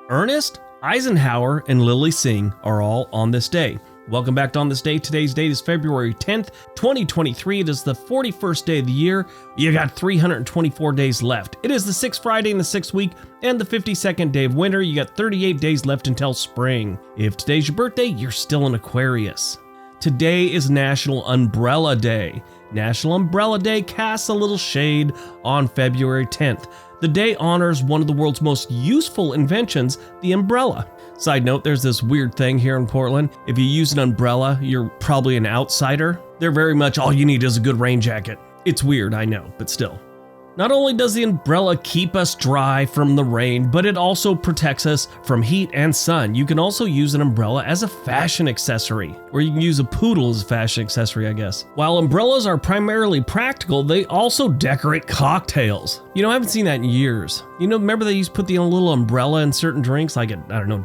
Ernest, Eisenhower, and Lilly Singh are all on this day. Welcome back to On This Day. Today's date is February 10th, 2023. It is the 41st day of the year. You got 324 days left. It is the 6th Friday in the 6th week and the 52nd day of winter. You got 38 days left until spring. If today's your birthday, you're still an Aquarius. Today is National Umbrella Day. National Umbrella Day casts a little shade on February 10th. The day honors one of the world's most useful inventions, the umbrella. Side note, there's this weird thing here in Portland. If you use an umbrella, you're probably an outsider. They're very much all you need is a good rain jacket. It's weird, I know, but still. Not only does the umbrella keep us dry from the rain, but it also protects us from heat and sun. You can also use an umbrella as a fashion accessory, or you can use a poodle as a fashion accessory, I guess. While umbrellas are primarily practical, they also decorate cocktails. I haven't seen that in years. Remember they used to put the little umbrella in certain drinks, like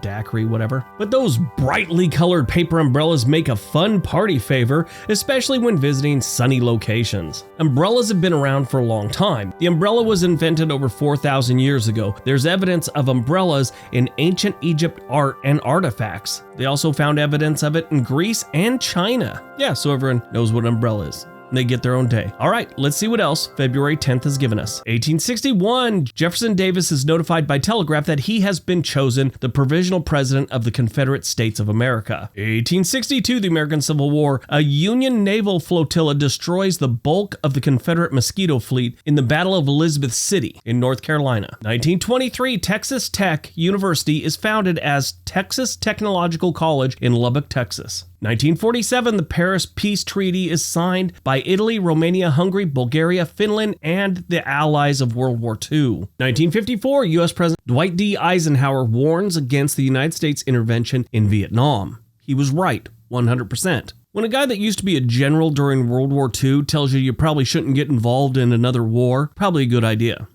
daiquiri, whatever. But those brightly colored paper umbrellas make a fun party favor, especially when visiting sunny locations. Umbrellas have been around for a long time. The umbrella was invented over 4,000 years ago. There's evidence of umbrellas in ancient Egypt art and artifacts. They also found evidence of it in Greece and China. Yeah, so everyone knows what an umbrella is. They get their own day. All right, let's see what else February 10th has given us. 1861, Jefferson Davis is notified by telegraph that he has been chosen the provisional president of the Confederate States of America. 1862, the American Civil War, a Union naval flotilla destroys the bulk of the Confederate Mosquito Fleet in the Battle of Elizabeth City in North Carolina. 1923, Texas Tech University is founded as Texas Technological College in Lubbock, Texas. 1947, the Paris Peace Treaty is signed by Italy, Romania, Hungary, Bulgaria, Finland, and the allies of World War II. 1954, U.S. President Dwight D. Eisenhower warns against the United States intervention in Vietnam. He was right, 100%. When a guy that used to be a general during World War II tells you probably shouldn't get involved in another war, probably a good idea.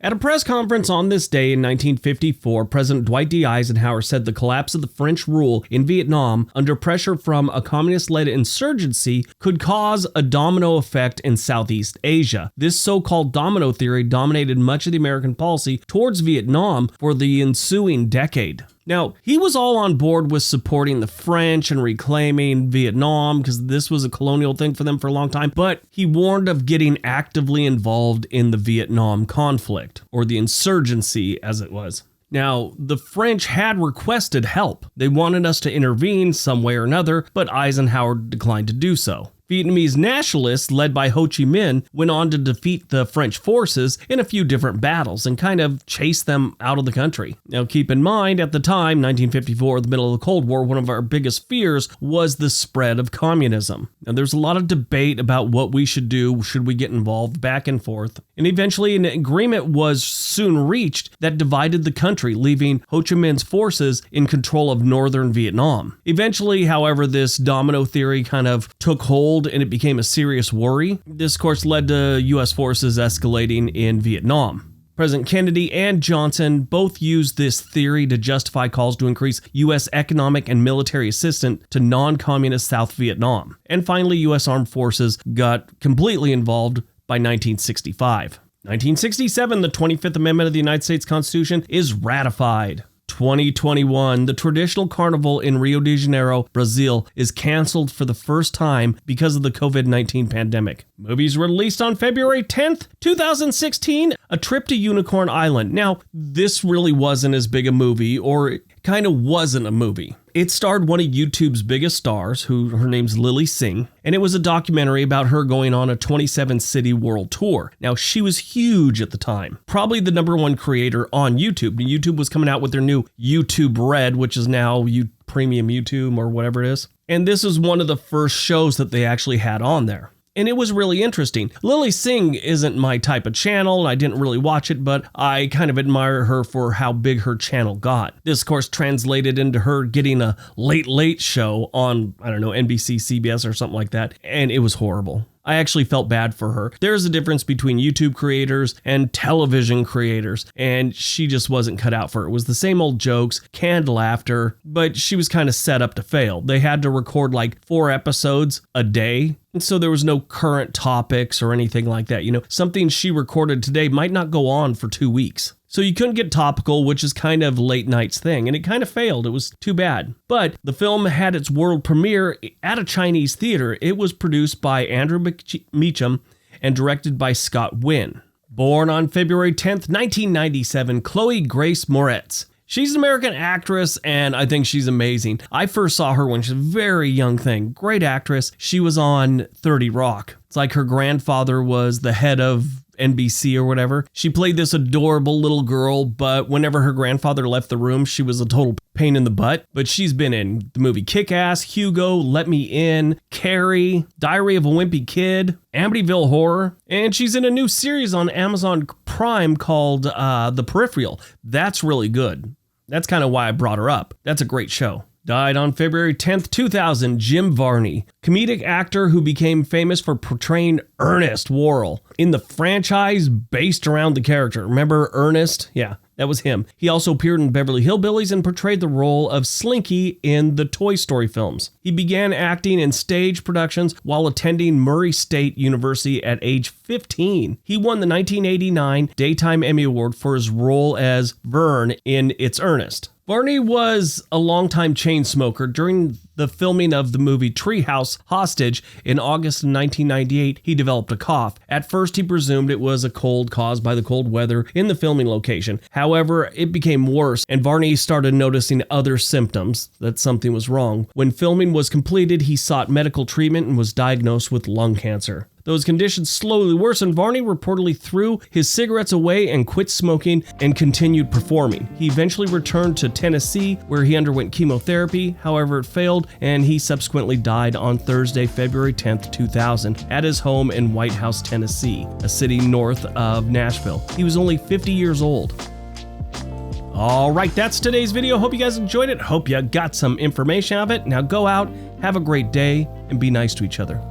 At a press conference on this day in 1954, President Dwight D. Eisenhower said the collapse of the French rule in Vietnam under pressure from a communist-led insurgency could cause a domino effect in Southeast Asia. This so-called domino theory dominated much of the American policy towards Vietnam for the ensuing decade. Now, he was all on board with supporting the French and reclaiming Vietnam because this was a colonial thing for them for a long time, but he warned of getting actively involved in the Vietnam conflict, or the insurgency as it was. Now, the French had requested help. They wanted us to intervene some way or another, but Eisenhower declined to do so. Vietnamese nationalists, led by Ho Chi Minh, went on to defeat the French forces in a few different battles and kind of chase them out of the country. Now, keep in mind, at the time, 1954, the middle of the Cold War, one of our biggest fears was the spread of communism. Now, there's a lot of debate about what we should do, should we get involved, back and forth. And eventually, an agreement was soon reached that divided the country, leaving Ho Chi Minh's forces in control of northern Vietnam. Eventually, however, this domino theory kind of took hold and it became a serious worry. This, of course, led to U.S. forces escalating in Vietnam. President Kennedy and Johnson both used this theory to justify calls to increase U.S. economic and military assistance to non-communist South Vietnam. And finally, U.S. armed forces got completely involved by 1965. 1967, the 25th Amendment of the United States Constitution is ratified. 2021, the traditional carnival in Rio de Janeiro, Brazil, is canceled for the first time because of the COVID-19 pandemic. Movies released on February 10th, 2016, A Trip to Unicorn Island. Now, this really wasn't as big a movie, or it kind of wasn't a movie. It starred one of YouTube's biggest stars, her name's Lilly Singh, and it was a documentary about her going on a 27-city world tour. Now, she was huge at the time, probably the #1 creator on YouTube. YouTube was coming out with their new YouTube Red, which is now Premium YouTube or whatever it is. And this is one of the first shows that they actually had on there. And it was really interesting. Lilly Singh isn't my type of channel, and I didn't really watch it, but I kind of admire her for how big her channel got. This, of course, translated into her getting a late show on, NBC, CBS, or something like that, and it was horrible. I actually felt bad for her. There's a difference between YouTube creators and television creators, and she just wasn't cut out for it. It was the same old jokes, canned laughter, but she was kind of set up to fail. They had to record like 4 episodes a day, and so there was no current topics or anything like that. You know, something she recorded today might not go on for 2 weeks. So you couldn't get topical, which is kind of late night's thing, and it kind of failed. It was too bad. But the film had its world premiere at a Chinese theater. It was produced by Andrew Meacham and directed by Scott Wynn. Born on February 10th, 1997, Chloe Grace Moretz. She's an American actress, and I think she's amazing. I first saw her when she was a very young thing. Great actress. She was on 30 Rock. It's like her grandfather was the head of NBC or whatever. She played this adorable little girl, but whenever her grandfather left the room, she was a total pain in the butt. But she's been in the movie Kick-Ass, Hugo, Let Me In, Carrie, Diary of a Wimpy Kid, Amityville Horror, and she's in a new series on Amazon Prime called The Peripheral. That's really good. That's kind of why I brought her up. That's a great show. Died on February 10th, 2000, Jim Varney, comedic actor who became famous for portraying Ernest Worrell in the franchise based around the character. Remember Ernest? Yeah, that was him. He also appeared in Beverly Hillbillies and portrayed the role of Slinky in the Toy Story films. He began acting in stage productions while attending Murray State University at age 15. He won the 1989 Daytime Emmy Award for his role as Vern in It's Ernest. Varney was a longtime chain smoker. During the filming of the movie Treehouse Hostage in August of 1998, he developed a cough. At first, he presumed it was a cold caused by the cold weather in the filming location. However, it became worse, and Varney started noticing other symptoms that something was wrong. When filming was completed, he sought medical treatment and was diagnosed with lung cancer. Those conditions slowly worsened. Varney reportedly threw his cigarettes away and quit smoking and continued performing. He eventually returned to Tennessee, where he underwent chemotherapy. However, it failed, and he subsequently died on Thursday, February 10th, 2000, at his home in White House, Tennessee, a city north of Nashville. He was only 50 years old. All right, that's today's video. Hope you guys enjoyed it. Hope you got some information out of it. Now go out, have a great day, and be nice to each other.